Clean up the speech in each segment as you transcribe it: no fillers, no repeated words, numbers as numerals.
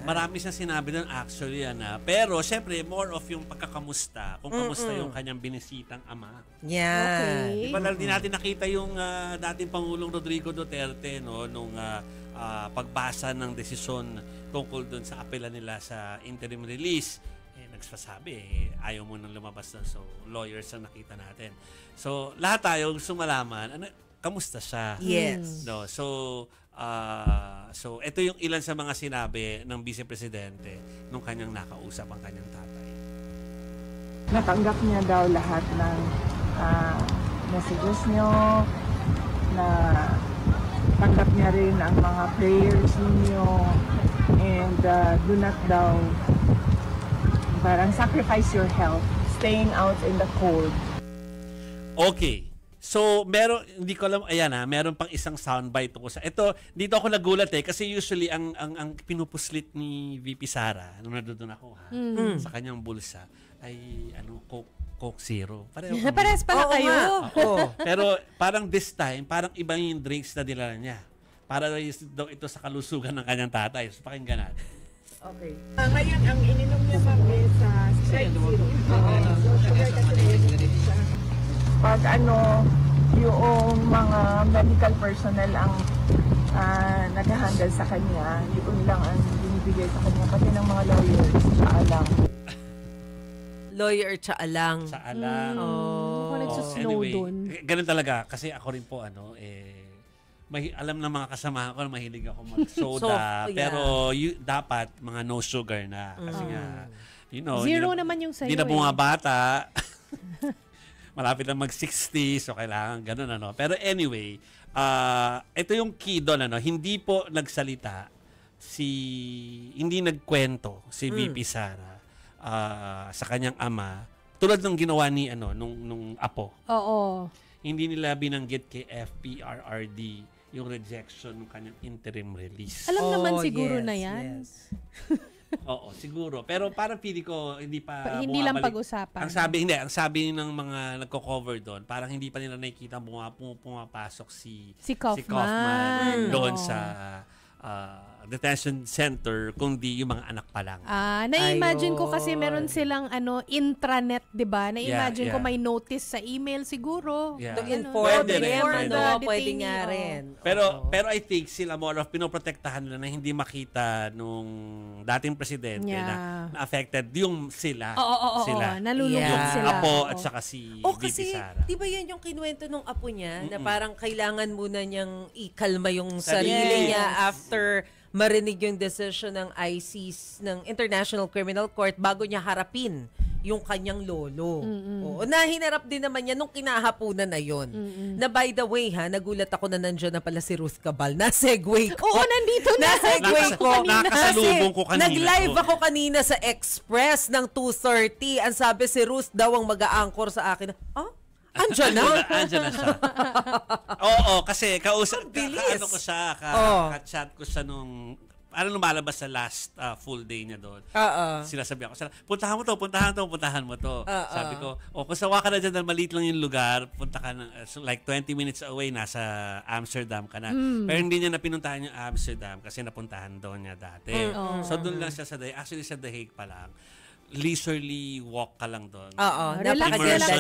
Marami siyang sinabi doon actually pero syempre more of yung pagkakamusta, kung kamusta yung kanyang binisitang ama. Yeah. Di ba di natin nakita yung dating Pangulong Rodrigo Duterte nung pagbasa ng desisyon tungkol doon sa apela nila sa interim release. Nagsasabi ayaw mo nang lumabas na, so lawyers ang nakita natin. So lahat tayo gusto malaman kamusta siya. Yes. No, so ito yung ilan sa mga sinabi ng Vice Presidente nung kanyang nakausap ang kanyang tatay. Natanggap niya daw lahat ng messages niyo, na tanggap niya rin ang mga prayers ninyo, and do not daw parang sacrifice your health staying out in the cold. Okay. So, hindi ko alam, meron pang isang soundbite ko sa ito. Dito ako nagulat kasi usually ang pinupuslit ni VP Sara nung nandoon ako sa kanyang bulsa ay Coke Zero. Parehas pala kayo. Pero parang this time, parang iba yung drinks na dinala niya. Para daw ito sa kalusugan ng kanyang tatay. So, pakinggan natin. Okay. Ngayon, ang ininom niya kami sa Sprite Zero. Pag yung mga medical personnel ang nag-handle sa kanya, yun lang ang binibigay sa kanya, pati ng mga lawyers, tsaalang. Lawyer tsaalang. Tsaalang. Ako nagsusnow dun. Ganun talaga, kasi ako rin po, alam ng mga kasamahan ko na mahilig ako mag-soda, pero dapat mga no sugar na. Kasi nga, zero naman yung sa'yo. Hindi na bumabata. Malapit na mag-60, so kailangan ganun, Pero anyway, ito yung key doon, hindi po nagsalita hindi nagkwento si VP Sara sa kanyang ama, tulad ng ginawa ni, nung apo. Oo. Hindi nila binanggit kay FPRRD yung rejection ng kanyang interim release. Alam naman siguro na yan. Yes. Oo, siguro. Pero parang pili ko hindi pa hindi lang pag-usapan. Ang sabi ng mga nagko-cover doon, parang hindi pa nila nakikita pumapasok si Kaufman doon sa detention center, kundi yung mga anak pa lang. Na-imagine ko kasi meron silang intranet, 'di ba? Na-imagine ko may notice sa email siguro. To inform them, pwede nga rin. Pero I think sila more of pinoprotektahan nila na hindi makita nung dating presidente na affected yung sila. Sila. Nalulungkot yung sila. apo at saka si VP Sara. Di ba yan yung kinuwento nung apo niya na parang kailangan muna niyang ikalma yung sarili niya after marinig yung decision ng ICC, ng International Criminal Court, bago niya harapin yung kanyang lolo. Oo, na hinarap din naman niya nung kinahapunan na yon. Na by the way, nagulat ako na nandiyan na pala si Ruth Cabal. Na-segue ko. Oo, nandito na. Na-segue ko. Nakasalubong ko kanina. Nag-live ako kanina sa Express ng 2:30. Ang sabi si Ruth daw ang mag-a-anchor sa akin. Andiyan na siya. Oo, kasi kausap, ka-chat ko siya nung lumalabas sa last full day niya doon. Sinasabi ako, puntahan mo to. Sabi ko, kung sawa ka na dyan, maliit lang yung lugar, punta ka na, like 20 minutes away, nasa Amsterdam ka na. Pero hindi niya na pinuntahan yung Amsterdam kasi napuntahan doon niya dati. So doon lang siya sa The Hague. Actually, sa The Hague pa lang. Leisurely walk ka lang doon. Relax na siya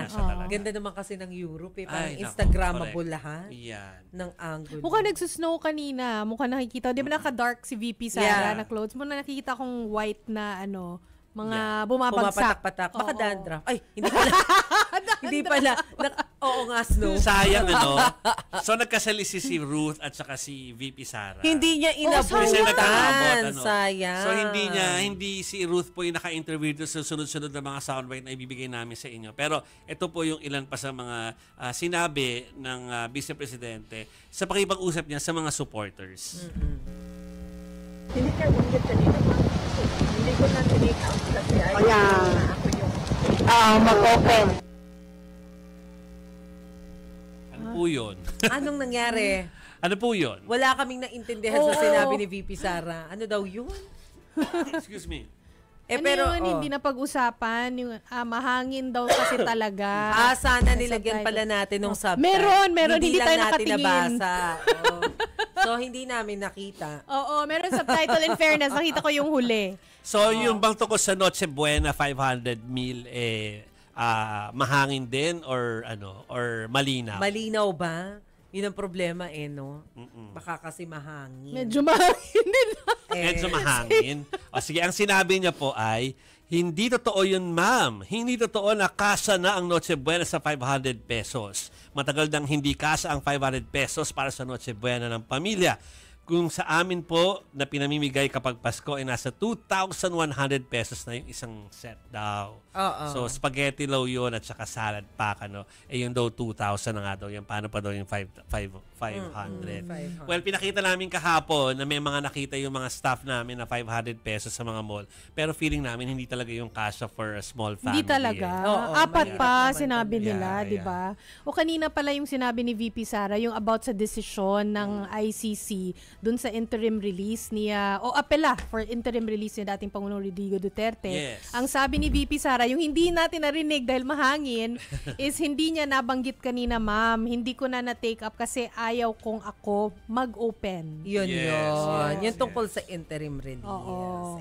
talaga. Ganda naman kasi ng Europe. Parang Instagrammable lahat. Ng angle. Mukhang nagsusnow kanina. Mukhang nakikita. Di ba naka-dark si VP Sara na clothes? Mukhang nakikita kong white na mga bumabagsak. Pumapatak-patak. Baka dandruff. Ay, hindi pala. Hindi pala. Oo nga, snow. Sayang, So, nagkasali si Ruth at saka si VP Sara. Hindi niya inabutan. Sayang. So, hindi si Ruth po yung naka-interview sa sunod-sunod na mga soundbite na ibibigay namin sa inyo. Pero, ito po yung ilan pa sa mga sinabi ng Vice Presidente sa pakipag-usap niya sa mga supporters. Hindi ka bungkit kanina ba? Hindi ko na tinake out kasi ako yung mag-open. Ano po yun? Anong nangyari? Ano po yun? Wala kaming naintindihan sa sinabi ni VP Sara. Ano daw yun? Excuse me. Pero hindi na pag-usapan yung mahangin daw kasi talaga. Sana nilagyan pala natin ng subtitle. Meron, hindi tayo natin nakatingin. nabasa. So, hindi namin nakita. Oo, meron subtitle in fairness. Nakita ko yung huli. So, yung bang tungkol sa Noche Buena, 500 mil, mahangin din or malinaw? Malinaw ba? Yun ang problema no? Baka kasi mahangin. Medyo mahangin din. Medyo mahangin. O sige, ang sinabi niya po ay, hindi totoo yun, ma'am. Hindi totoo na kasa na ang Noche Buena sa 500 pesos. Matagal nang hindi kasa ang 500 pesos para sa Noche Buena ng pamilya. Kung sa amin po na pinamimigay kapag Pasko ay nasa 2,100 pesos na yung isang set daw. So, spaghetti low yun at saka salad pack, yung daw 2,000 na nga daw. Yung paano pa daw yung 500. Well, pinakita namin kahapon na may mga nakita yung mga staff namin na 500 pesos sa mga mall. Pero feeling namin hindi talaga yung kasha for a small family. Hindi talaga. Apat pa sinabi nila, di ba? O kanina pala yung sinabi ni VP Sara, yung about sa desisyon ng ICC dun sa interim release niya, o apela for interim release ni dating Pangulong Rodrigo Duterte. Yes. Ang sabi ni VP Sara, yung hindi natin narinig dahil mahangin, is hindi niya nabanggit kanina, ma'am. Hindi ko na na-take up kasi ayaw kong ako mag-open. Yun. Yun tungkol sa interim release. Oo.